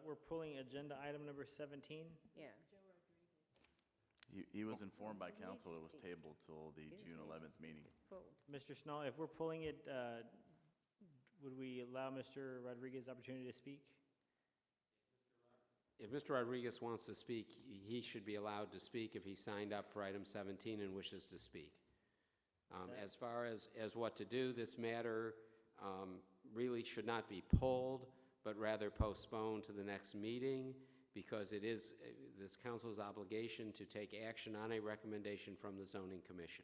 we're pulling agenda item number 17. Yeah. He was informed by council it was tabled till the He doesn't June need to 11th speak. meeting. It's pulled. Mr. Schnall, if we're pulling it, would we allow Mr. Rodriguez opportunity to speak? If Mr. Rodriguez wants to speak, he should be allowed to speak if he signed up for item 17 and wishes to speak. As far as what to do, this matter really should not be pulled, but rather postponed to the next meeting, because it is this council's obligation to take action on a recommendation from the zoning commission.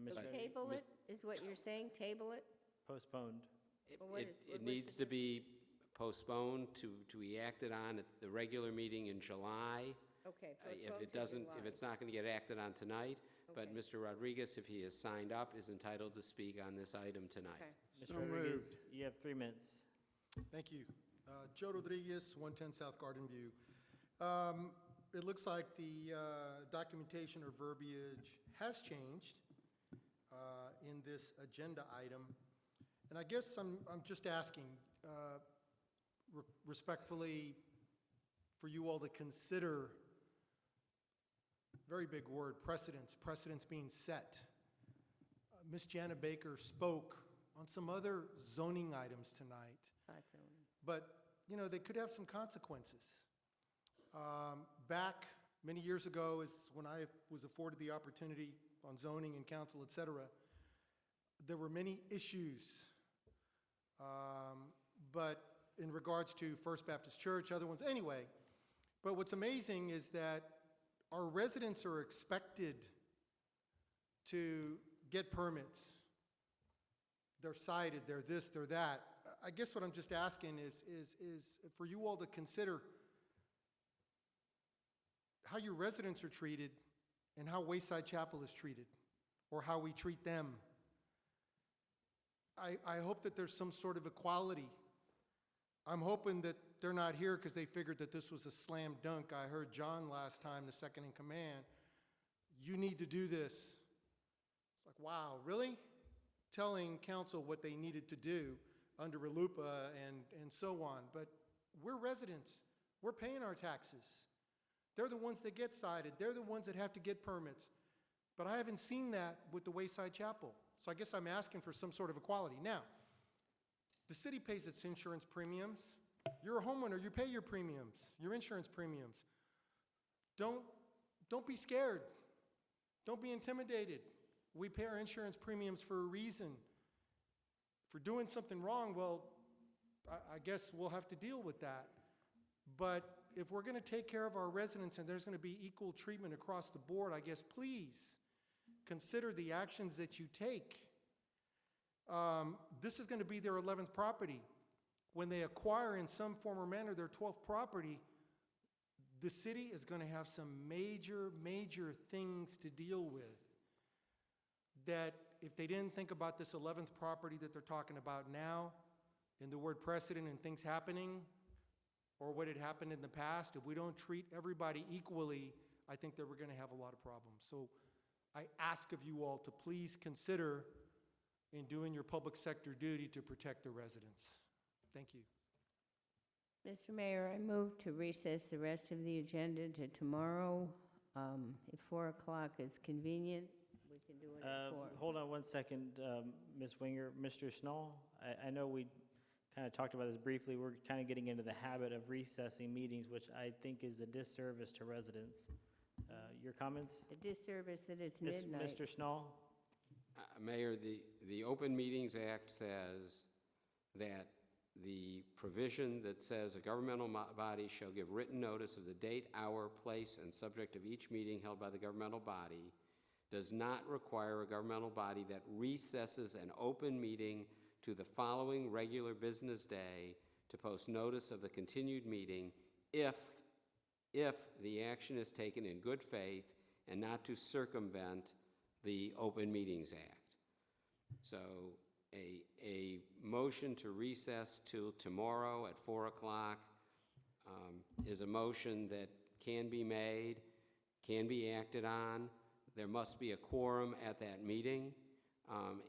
Ms. So Rodriguez, table it, is what you're saying? Table it? postponed. Well, what It is- what it was needs the to be postponed to be acted on at the regular meeting in July. Okay. If postpone it to doesn't, if July. it's not going to get acted on tonight, but Okay. Mr. Rodriguez, if he is signed up, is entitled to speak on this item tonight. Okay. Mr. Rodriguez, you have 3 minutes. Thank you. Joe Rodriguez, 110 South Garden View. It looks like the documentation or verbiage has changed in this agenda item. And I guess I'm just asking respectfully for you all to consider, very big word, precedents being set. Ms. Jana Baker spoke on some other zoning items tonight. Spot zoning. But, you know, they could have some consequences. Back many years ago is when I was afforded the opportunity on zoning and council, et cetera, there were many issues. But in regards to First Baptist Church, other ones, anyway. But what's amazing is that our residents are expected to get permits. They're cited, they're this, they're that. I guess what I'm just asking is for you all to consider how your residents are treated and how Wayside Chapel is treated, or how we treat them. I hope that there's some sort of equality. I'm hoping that they're not here because they figured that this was a slam dunk. I heard John last time, the second in command, you need to do this. It's like, wow, really? Telling council what they needed to do under RLUIPA and so on. But we're residents. We're paying our taxes. They're the ones that get cited. They're the ones that have to get permits. But I haven't seen that with the Wayside Chapel. So I guess I'm asking for some sort of equality. Now, the city pays its insurance premiums. You're a homeowner, you pay your premiums, your insurance premiums. Don't be scared. Don't be intimidated. We pay our insurance premiums for a reason. If we're doing something wrong, well, I guess we'll have to deal with that. But if we're going to take care of our residents and there's going to be equal treatment across the board, I guess please consider the actions that you take. This is going to be their 11th property. When they acquire in some form or manner their 12th property, the city is going to have some major, major things to deal with that if they didn't think about this 11th property that they're talking about now, in the word precedent and things happening, or what had happened in the past, if we don't treat everybody equally, I think that we're going to have a lot of problems. So I ask of you all to please consider in doing your public sector duty to protect the residents. Thank you. Mr. Mayor, I move to recess the rest of the agenda to tomorrow. If 4 o'clock is convenient, we can do it at 4. Hold on 1 second, Ms. Winger. Mr. Schnall, I know we kind of talked about this briefly. We're kind of getting into the habit of recessing meetings, which I think is a disservice to residents. Your comments? A disservice that it's Yes, midnight. Mr. Schnall? Mayor, the Open Meetings Act says that the provision that says a governmental body shall give written notice of the date, hour, place, and subject of each meeting held by the governmental body does not require a governmental body that recesses an open meeting to the following regular business day to post notice of the continued meeting if the action is taken in good faith and not to circumvent the Open Meetings Act. So a motion to recess till tomorrow at 4 o'clock is a motion that can be made, can be acted on. There must be a quorum at that meeting,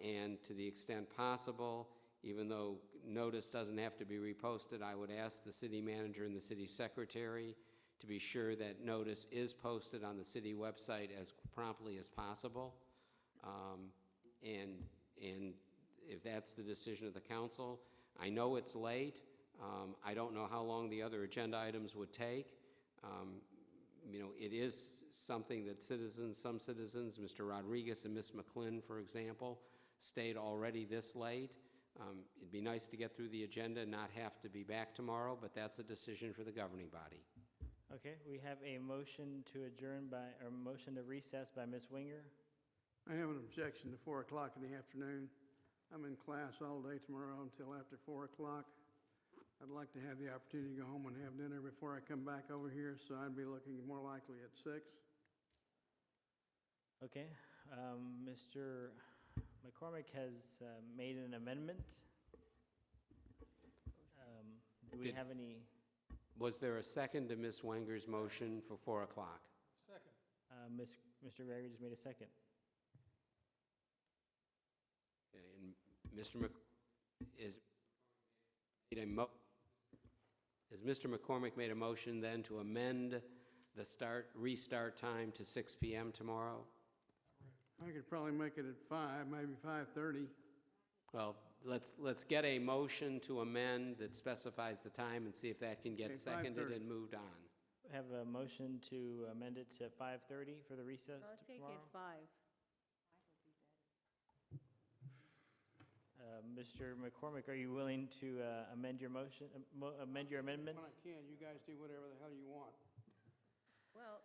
and to the extent possible, even though notice doesn't have to be reposted, I would ask the city manager and the city secretary to be sure that notice is posted on the city website as promptly as possible. And if that's the decision of the council, I know it's late. I don't know how long the other agenda items would take. It is something that some citizens, Mr. Rodriguez and Ms. McClin, for example, stayed already this late. It'd be nice to get through the agenda and not have to be back tomorrow, but that's a decision for the governing body. Okay, we have a motion to adjourn or motion to recess by Ms. Winger. I have an objection to 4 o'clock in the afternoon. I'm in class all day tomorrow until after 4 o'clock. I'd like to have the opportunity to go home and have dinner before I come back over here, so I'd be looking more likely at 6. Okay, Mr. McCormick has made an amendment. Do we have any? Was there a second to Ms. Wenger's motion for 4 o'clock? Mr. Gregory just made a second. Okay, and Mr. Mr. McCormick made a motion then to amend the restart time to 6 p.m. tomorrow? I could probably make it at 5, maybe 5:30. Well, let's get a motion to amend that specifies the time and see if that can get Okay, seconded 5:30. and moved on. Have a motion to amend it to 5:30 for the recess I'll take tomorrow? it 5. Mr. McCormick, are you willing to amend your motion, amend your amendment? When I can, you guys do whatever the hell you want. Well,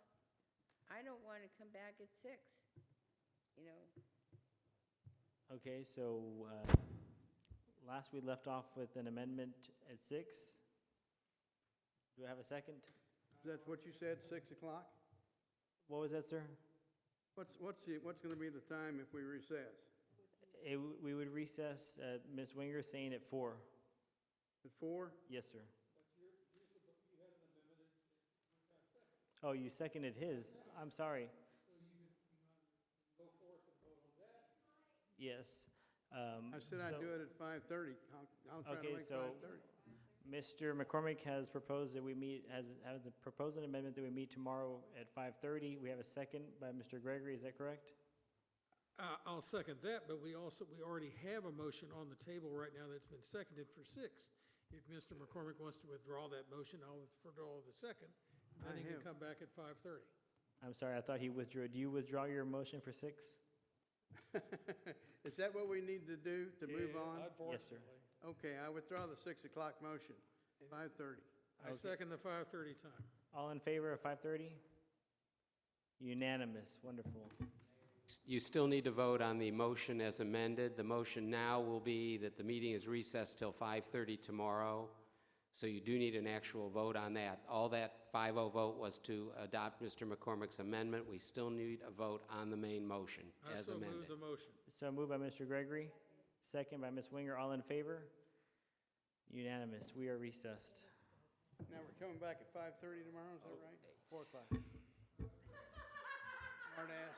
I don't want to come back at 6, Okay, so last we left off with an amendment at 6. Do I have a second? Is that what you said, 6 o'clock? What was that, sir? What's going to be the time if we recess? We would recess, Ms. Winger saying at 4. At 4? Yes, sir. Oh, you seconded his. I'm sorry. Yes. I said I'd do it at 5:30. I'll try to Okay, make so 5:30. Mr. McCormick has proposed that we meet, has proposed an amendment that we meet tomorrow at 5:30. We have a second by Mr. Gregory, is that correct? I'll second that, but we already have a motion on the table right now that's been seconded for 6. If Mr. McCormick wants to withdraw that motion, I'll withdraw the second, then he can come back at 5:30. I'm sorry, I thought he withdrew. Do you withdraw your motion for 6? Is that what we need to do to move on? Yes, sir. Okay, I withdraw the 6 o'clock motion, 5:30. I second the 5:30 time. All in favor of 5:30? Unanimous, wonderful. You still need to vote on the motion as amended. The motion now will be that the meeting is recessed till 5:30 tomorrow. So you do need an actual vote on that. All that 5-0 vote was to adopt Mr. McCormick's amendment. We still need a vote on the main motion I as so move amended. the motion. So moved by Mr. Gregory, second by Ms. Winger. All in favor? Unanimous. We are recessed. Now, we're coming back at 5:30 tomorrow, is that right? 4 o'clock. Smart ass.